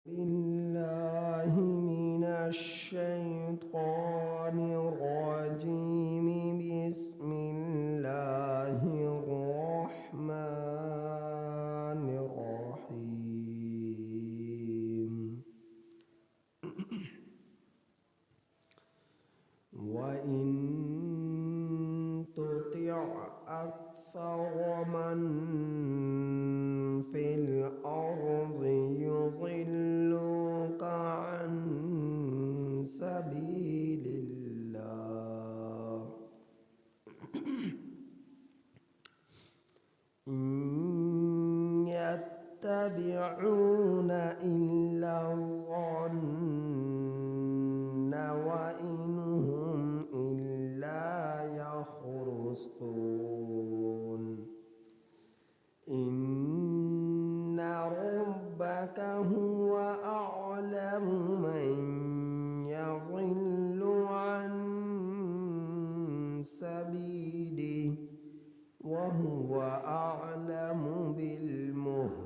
بالله من الشيطان الرجيم. بسم الله الرحمن الرحيم. وإن تطع أكثر من في الأرض يضلوك عن سبيل الله إن يتبعون إلا الظن وإن هم إلا يخرصون. إن ربك هو أعلم من يضل عن سبيله وهو أعلم بالمهتدين.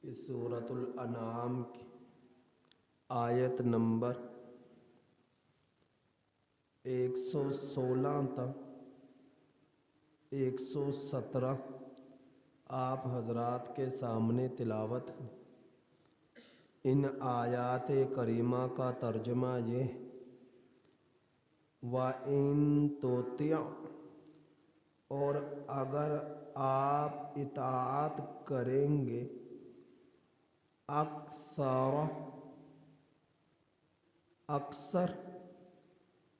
یہ سورۃ الانعام کی آیت نمبر 116 تا 117 آپ حضرات کے سامنے تلاوت ہو۔ ان آیات کریمہ کا ترجمہ یہ ہے: وَإِن تُطِعْ، اور اگر آپ اطاعت کریں گے، اکثر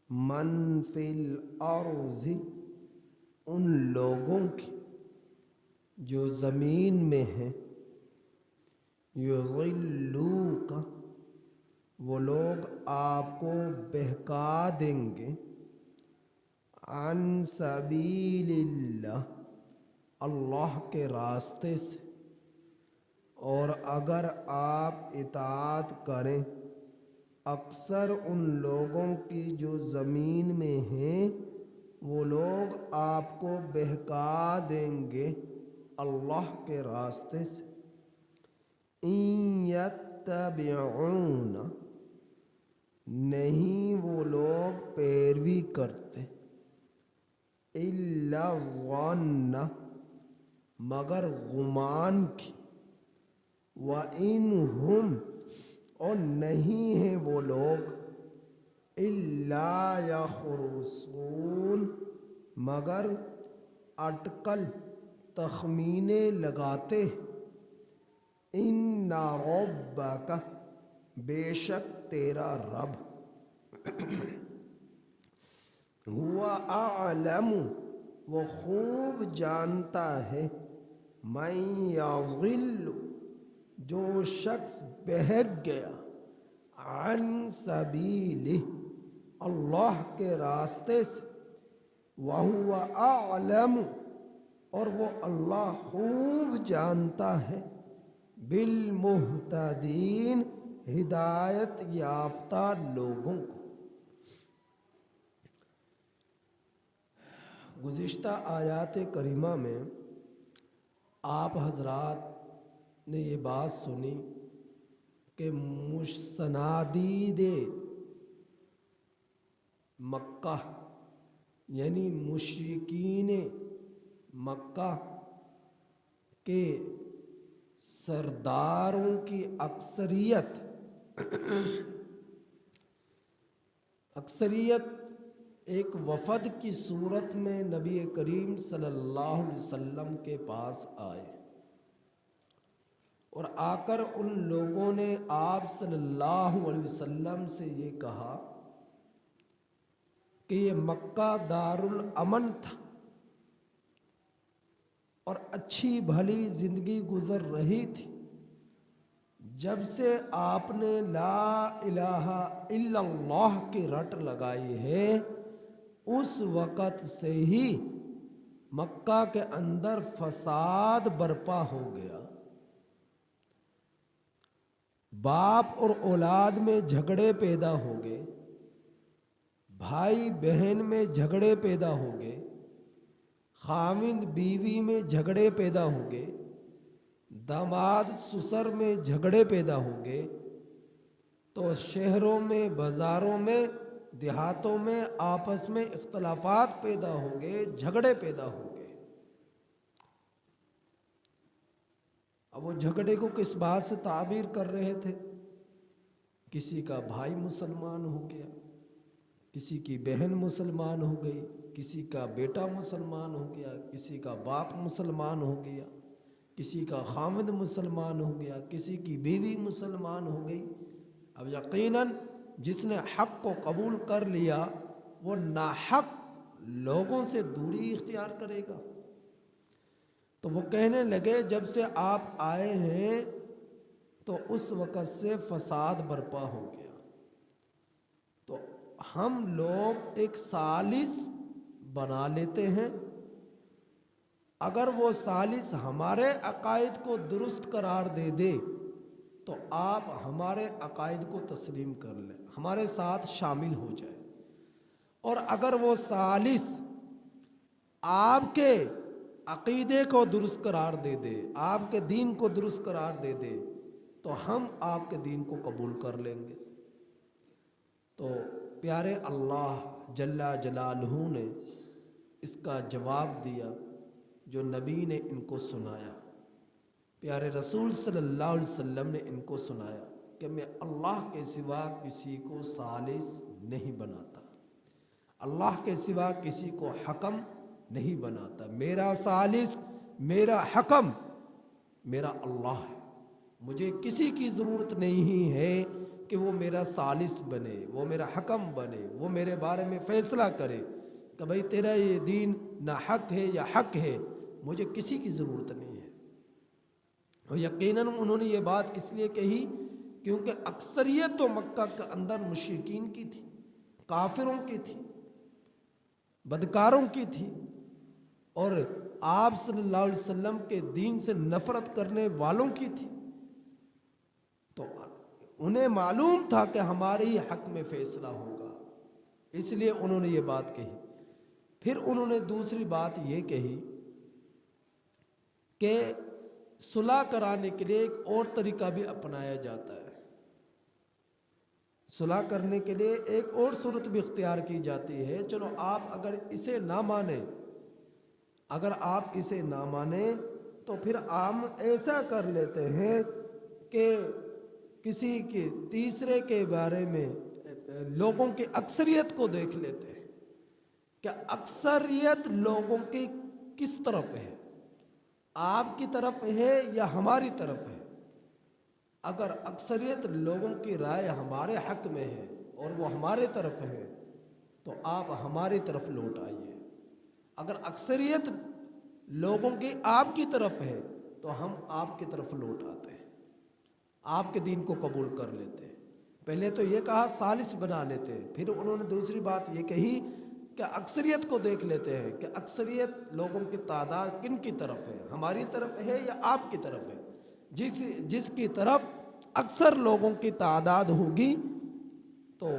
من فی الارض، ان لوگوں کی جو زمین میں ہیں، یضلوک، وہ لوگ آپ کو بہکا دیں گے، عن سبیل اللہ، اللہ کے راستے سے۔ اور اگر آپ اطاعت کریں اکثر ان لوگوں کی جو زمین میں ہیں، وہ لوگ آپ کو بہکا دیں گے اللہ کے راستے سے۔ ان یتبعون، نہیں وہ لوگ پیروی کرتے، الا الظن، مگر گمان کی، وَإِنْ هُمْ، اور نہیں ہیں وہ لوگ، الا یخرصون، مگر اٹکل تخمینے لگاتے۔ ان ربک، بے شک تیرا رب، ہوا اعلم، وہ خوب جانتا ہے، من یضل، جو شخص بہک گیا، عن سبیلہ، اللہ کے راستے سے، وہو اعلم، اور وہ اللہ خوب جانتا ہے، بالمہتدین، ہدایت یافتہ لوگوں کو۔ گزشتہ آیات کریمہ میں آپ حضرات نے یہ بات سنی کہ مصنادید مکہ، یعنی مشرکین مکہ کے سرداروں کی اکثریت ایک وفد کی صورت میں نبی کریم صلی اللہ علیہ وسلم کے پاس آئے، اور آ کر ان لوگوں نے آپ صلی اللہ علیہ وسلم سے یہ کہا کہ یہ مکہ دار الامن تھا اور اچھی بھلی زندگی گزر رہی تھی، جب سے آپ نے لا الہ الا اللہ کی رٹ لگائی ہے، اس وقت سے ہی مکہ کے اندر فساد برپا ہو گیا، باپ اور اولاد میں جھگڑے پیدا ہو گئے، بھائی بہن میں جھگڑے پیدا ہو گئے، خاوند بیوی میں جھگڑے پیدا ہوں گے، داماد سسر میں جھگڑے پیدا ہوں گے، تو شہروں میں، بازاروں میں، دیہاتوں میں آپس میں اختلافات پیدا ہوں گے، جھگڑے پیدا ہوں گے۔ اب وہ جھگڑے کو کس بات سے تعبیر کر رہے تھے؟ کسی کا بھائی مسلمان ہو گیا، کسی کی بہن مسلمان ہو گئی، کسی کا بیٹا مسلمان ہو گیا، کسی کا باپ مسلمان ہو گیا، کسی کا خاوند مسلمان ہو گیا، کسی کی بیوی مسلمان ہو گئی۔ اب یقیناً جس نے حق کو قبول کر لیا وہ ناحق لوگوں سے دوری اختیار کرے گا۔ تو وہ کہنے لگے جب سے آپ آئے ہیں تو اس وقت سے فساد برپا ہو گیا، تو ہم لوگ ایک ثالث بنا لیتے ہیں، اگر وہ ثالث ہمارے عقائد کو درست قرار دے دے تو آپ ہمارے عقائد کو تسلیم کر لیں، ہمارے ساتھ شامل ہو جائے، اور اگر وہ ثالث آپ کے عقیدے کو درست قرار دے دے، آپ کے دین کو درست قرار دے دے تو ہم آپ کے دین کو قبول کر لیں گے۔ تو پیارے اللہ جل جلالہ نے اس کا جواب دیا جو نبی نے ان کو سنایا، پیارے رسول صلی اللہ علیہ وسلم نے ان کو سنایا کہ میں اللہ کے سوا کسی کو ثالث نہیں بناتا، اللہ کے سوا کسی کو حکم نہیں بناتا، میرا ثالث، میرا حکم میرا اللہ ہے، مجھے کسی کی ضرورت نہیں ہے کہ وہ میرا ثالث بنے، وہ میرا حکم بنے، وہ میرے بارے میں فیصلہ کرے کہ بھئی تیرا یہ دین نہ حق ہے یا حق ہے، مجھے کسی کی ضرورت نہیں ہے۔ اور یقیناً انہوں نے یہ بات اس لیے کہی کیونکہ اکثریت تو مکہ کے اندر مشرکین کی تھی، کافروں کی تھی، بدکاروں کی تھی، اور آپ صلی اللہ علیہ وسلم کے دین سے نفرت کرنے والوں کی تھی، تو انہیں معلوم تھا کہ ہمارے ہی حق میں فیصلہ ہوگا، اس لیے انہوں نے یہ بات کہی۔ پھر انہوں نے دوسری بات یہ کہی کہ صلح کرانے کے لیے ایک اور طریقہ بھی اپنایا جاتا ہے، صلح کرنے کے لیے ایک اور صورت بھی اختیار کی جاتی ہے، چلو آپ اگر اسے نہ مانیں، اگر آپ اسے نہ مانیں تو پھر ہم ایسا کر لیتے ہیں کہ کسی کے تیسرے کے بارے میں لوگوں کی اکثریت کو دیکھ لیتے ہیں کہ اکثریت لوگوں کی کس طرف ہے، آپ کی طرف ہے یا ہماری طرف ہے۔ اگر اکثریت لوگوں کی رائے ہمارے حق میں ہے اور وہ ہمارے طرف ہے تو آپ ہماری طرف لوٹ آئیے، اگر اکثریت لوگوں کی آپ کی طرف ہے تو ہم آپ کی طرف لوٹ آتے ہیں، آپ کے دین کو قبول کر لیتے ہیں۔ پہلے تو یہ کہا ثالث بنا لیتے ہیں، پھر انہوں نے دوسری بات یہ کہی کہ اکثریت کو دیکھ لیتے ہیں کہ اکثریت لوگوں کی تعداد کن کی طرف ہے، ہماری طرف ہے یا آپ کی طرف ہے، جس کی طرف اکثر لوگوں کی تعداد ہوگی تو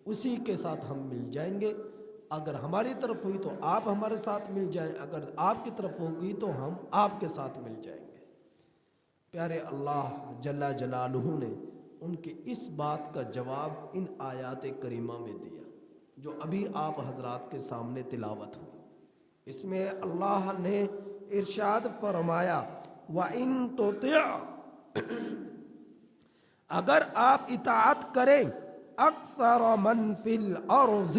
اسی کے ساتھ ہم مل جائیں گے، اگر ہماری طرف ہوئی تو آپ ہمارے ساتھ مل جائیں، اگر آپ کی طرف ہوگی تو ہم آپ کے ساتھ مل جائیں گے۔ پیارے اللہ جل جلالہ نے ان کی اس بات کا جواب ان آیات کریمہ میں دیا جو ابھی آپ حضرات کے سامنے تلاوت ہوئی۔ اس میں اللہ نے ارشاد فرمایا وَإِن تُطِعْ، اگر آپ اطاعت کریں اکثر من فی الارض،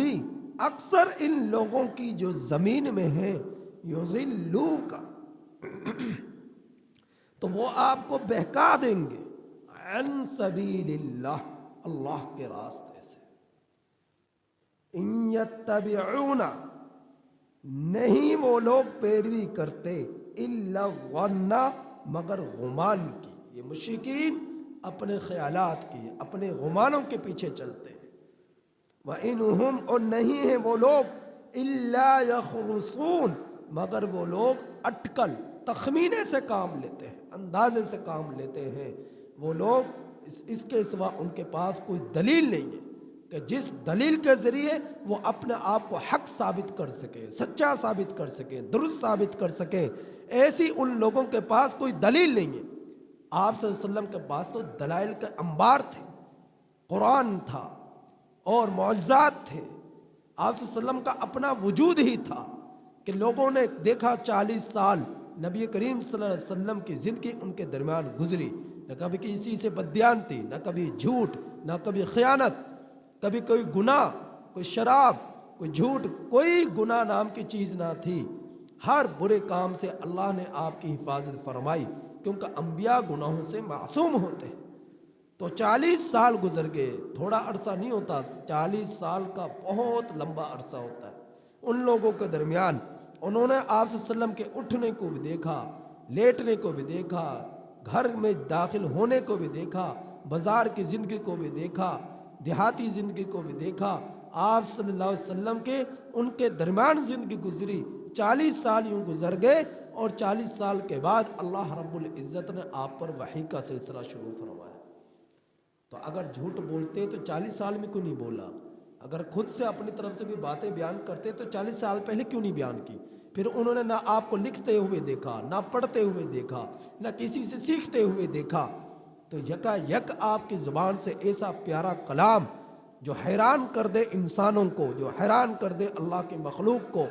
اکثر ان لوگوں کی جو زمین میں ہیں، یضلوک، تو وہ آپ کو بہکا دیں گے، عن سبیل اللہ، اللہ کے راستے سے، ان یتبعون، نہیں وہ لوگ پیروی کرتے، الا الظن، مگر گمان کی، یہ مشرکین اپنے خیالات کی، اپنے گمانوں کے پیچھے چلتے ہیں، وَإِنْهُمْ، اور نہیں ہیں وہ لوگ، إِلَّا يَخْرُصُونَ، مگر وہ لوگ اٹکل تخمینے سے کام لیتے ہیں، اندازے سے کام لیتے ہیں، وہ لوگ اس کے سوا ان کے پاس کوئی دلیل نہیں ہے، کہ جس دلیل کے ذریعے وہ اپنے آپ کو حق ثابت کر سکے، سچا ثابت کر سکے، درست ثابت کر سکے، ایسی ان لوگوں کے پاس کوئی دلیل نہیں ہے۔ آپ صلی اللہ علیہ وسلم کے پاس تو دلائل کے انبار تھے، قرآن تھا اور معجزات تھے۔ آپ صلی اللہ علیہ وسلم کا اپنا وجود ہی تھا کہ لوگوں نے دیکھا 40 سال نبی کریم صلی اللہ علیہ وسلم کی زندگی ان کے درمیان گزری، نہ کبھی کسی سے بددیانتی، نہ کبھی جھوٹ، نہ کبھی خیانت، کبھی کوئی گناہ، کوئی شراب، کوئی جھوٹ، کوئی گناہ نام کی چیز نہ تھی۔ ہر برے کام سے اللہ نے آپ کی حفاظت فرمائی، کیونکہ انبیاء گناہوں سے معصوم ہوتے ہیں۔ تو 40 سال گزر گئے، تھوڑا عرصہ نہیں ہوتا، 40 سال کا بہت لمبا عرصہ ہوتا ہے۔ ان لوگوں کے درمیان انہوں نے آپ صلی اللہ علیہ وسلم کے اٹھنے کو بھی دیکھا، لیٹنے کو بھی دیکھا، گھر میں داخل ہونے کو بھی دیکھا، بازار کی زندگی کو بھی دیکھا، دیہاتی زندگی کو بھی دیکھا۔ آپ صلی اللہ علیہ وسلم کے ان کے درمیان زندگی گزری، 40 سال یوں گزر گئے، اور 40 سال کے بعد اللہ رب العزت نے آپ پر وحی کا سلسلہ شروع فرمایا۔ تو اگر جھوٹ بولتے تو 40 سال میں کیوں نہیں بولا؟ اگر خود سے اپنی طرف سے بھی باتیں بیان کرتے تو 40 سال پہلے کیوں نہیں بیان کی؟ پھر انہوں نے نہ آپ کو لکھتے ہوئے دیکھا، نہ پڑھتے ہوئے دیکھا، نہ کسی سے سیکھتے ہوئے دیکھا، تو یکا یک آپ کی زبان سے ایسا پیارا کلام جو حیران کر دے انسانوں کو، جو حیران کر دے اللہ کے مخلوق کو،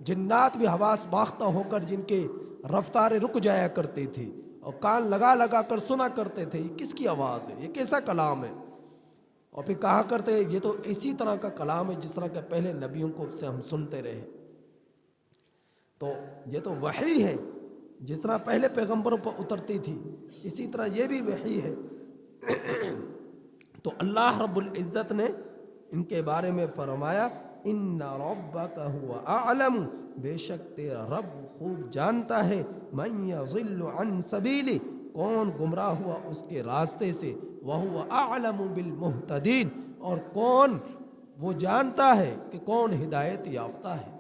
جنات بھی حواس باختہ ہو کر جن کے رفتاریں رک جایا کرتی تھی اور کان لگا لگا کر سنا کرتے تھے، یہ کس کی آواز ہے، یہ کیسا کلام ہے؟ اور پھر کہا کرتے یہ تو اسی طرح کا کلام ہے جس طرح کہ پہلے نبیوں کو سے ہم سنتے رہے۔ تو یہ تو وحی ہے، جس طرح پہلے پیغمبروں پر اترتی تھی اسی طرح یہ بھی وحی ہے۔ تو اللہ رب العزت نے ان کے بارے میں فرمایا ان ربک هو اعلم، بے شک تیرا رب خوب جانتا ہے، من یضل عن سبیلی، کون گمراہ ہوا اس کے راستے سے، وہو اعلم بالمہتدین، اور کون وہ جانتا ہے کہ کون ہدایت یافتہ ہے،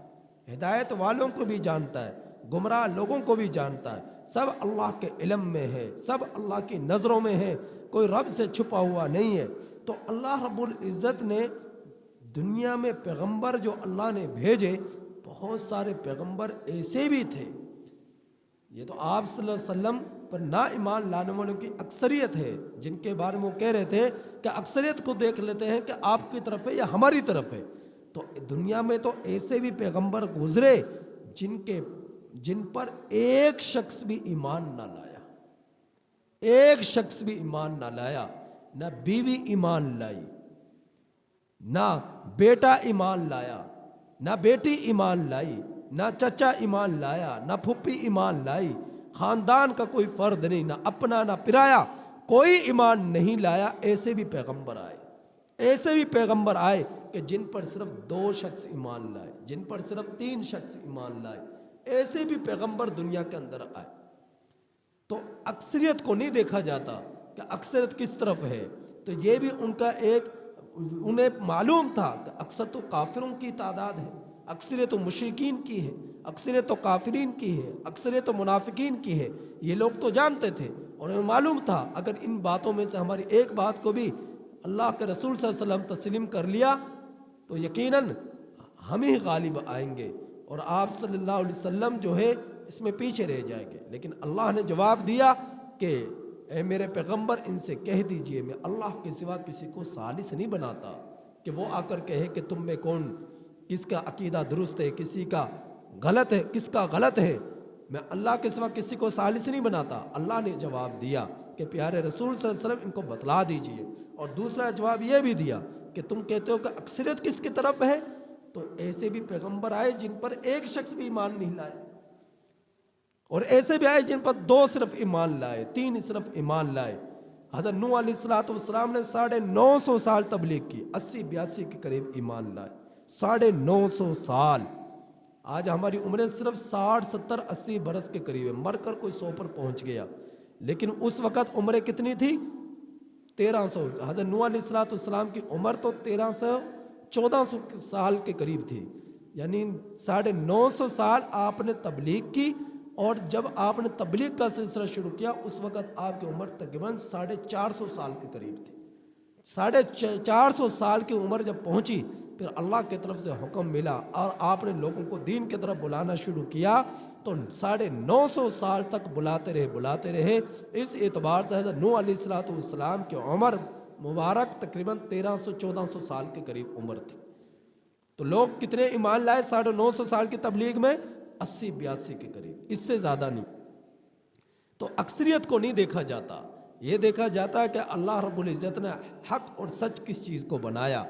ہدایت والوں کو بھی جانتا ہے، گمراہ لوگوں کو بھی جانتا ہے، سب اللہ کے علم میں ہے، سب اللہ کی نظروں میں ہے، کوئی رب سے چھپا ہوا نہیں ہے۔ تو اللہ رب العزت نے دنیا میں پیغمبر جو اللہ نے بھیجے، بہت سارے پیغمبر ایسے بھی تھے، یہ تو آپ صلی اللہ علیہ وسلم پر نا ایمان لانے والوں کی اکثریت ہے، جن کے بارے میں وہ کہہ رہے تھے کہ اکثریت کو دیکھ لیتے ہیں کہ آپ کی طرف ہے یا ہماری طرف ہے۔ تو دنیا میں تو ایسے بھی پیغمبر گزرے جن پر ایک شخص بھی ایمان نہ لایا، ایک شخص بھی ایمان نہ لایا، نہ بیوی ایمان لائی، نہ بیٹا ایمان لایا، نہ بیٹی ایمان لائی، نہ چچا ایمان لایا، نہ پھپھی ایمان لائی، خاندان کا کوئی فرد نہیں، نہ اپنا نہ پرایا، کوئی ایمان نہیں لایا۔ ایسے بھی پیغمبر آئے، ایسے بھی پیغمبر آئے کہ جن پر صرف 2 شخص ایمان لائے، جن پر صرف 3 شخص ایمان لائے، ایسے بھی پیغمبر دنیا کے اندر آئے۔ تو اکثریت کو نہیں دیکھا جاتا کہ اکثریت کس طرف ہے، تو یہ بھی ان کا ایک، انہیں معلوم تھا کہ اکثر تو کافروں کی تعداد ہے، اکثریت تو مشرکین کی ہے، اکثریت تو کافرین کی ہے، اکثریت تو منافقین کی ہے، یہ لوگ تو جانتے تھے اور انہیں معلوم تھا اگر ان باتوں میں سے ہماری ایک بات کو بھی اللہ کے رسول صلی اللہ علیہ وسلم تسلیم کر لیا تو یقیناً ہم ہی غالب آئیں گے اور آپ صلی اللہ علیہ وسلم جو ہے اس میں پیچھے رہ جائیں گے۔ لیکن اللہ نے جواب دیا کہ اے میرے پیغمبر ان سے کہہ دیجئے میں اللہ کے سوا کسی کو ثالث نہیں بناتا کہ وہ آ کر کہے کہ تم میں کون، کس کا عقیدہ درست ہے، کسی کا غلط ہے، کس کا غلط ہے، میں اللہ کے سوا کسی کو ثالث نہیں بناتا۔ اللہ نے جواب دیا کہ پیارے رسول صلی اللہ علیہ وسلم ان کو بتلا دیجئے، اور دوسرا جواب یہ بھی دیا کہ تم کہتے ہو کہ اکثریت کس کی طرف ہے، تو ایسے بھی پیغمبر آئے جن پر ایک شخص بھی ایمان نہیں لائے، اور ایسے بھی آئے جن پر 2 صرف ایمان لائے، 3 صرف ایمان لائے۔ حضرت نوح علیہ السلام نے 950 سال تبلیغ کی، 80-82 کے قریب ایمان لائے، 950 سال۔ آج ہماری عمریں صرف 60 70 80 برس کے قریب ہے، مر کر کوئی 100 پر پہنچ گیا، لیکن اس وقت عمریں کتنی تھی؟ 1300۔ حضرت نوح علیہ السلام کی عمر تو 1300-1400 سال کے قریب تھی، یعنی 950 سال آپ نے تبلیغ کی، اور جب آپ نے تبلیغ کا سلسلہ شروع کیا اس وقت آپ کی عمر تقریباً 450 سال کے قریب تھی۔ 450 سال کی عمر جب پہنچی، پھر اللہ کی طرف سے حکم ملا اور آپ نے لوگوں کو دین کی طرف بلانا شروع کیا، تو 950 سال تک بلاتے رہے۔ اس اعتبار سے حضرت نوح علیہ السلام کی عمر مبارک تقریباً 1300-1400 سال کے قریب عمر تھی۔ تو لوگ کتنے ایمان لائے 950 سال کی تبلیغ میں؟ 80-82 کے قریب، اس سے زیادہ نہیں۔ تو اکثریت کو نہیں دیکھا جاتا، یہ دیکھا جاتا ہے کہ اللہ رب العزت نے حق اور سچ کس چیز کو بنایا۔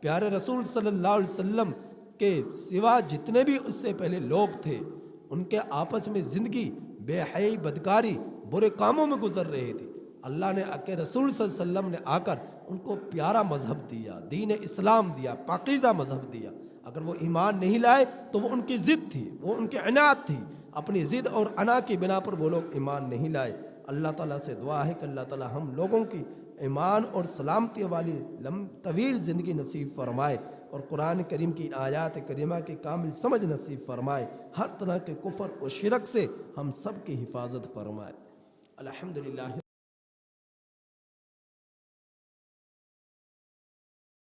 پیارے رسول صلی اللہ علیہ وسلم کے سوا جتنے بھی اس سے پہلے لوگ تھے، ان کے آپس میں زندگی بے حیائی، بدکاری، برے کاموں میں گزر رہے تھے۔ اللہ نے کہ رسول صلی اللہ علیہ وسلم نے آ کر ان کو پیارا مذہب دیا، دین اسلام دیا، پاکیزہ مذہب دیا۔ اگر وہ ایمان نہیں لائے تو وہ ان کی ضد تھی، وہ ان کی عناد تھی، اپنی ضد اور انا کی بنا پر وہ لوگ ایمان نہیں لائے۔ اللہ تعالیٰ سے دعا ہے کہ اللہ تعالیٰ ہم لوگوں کی ایمان اور سلامتی والی طویل زندگی نصیب فرمائے، اور قرآن کریم کی آیات کریمہ کی کامل سمجھ نصیب فرمائے، ہر طرح کے کفر اور شرک سے ہم سب کی حفاظت فرمائے۔ الحمدللہ۔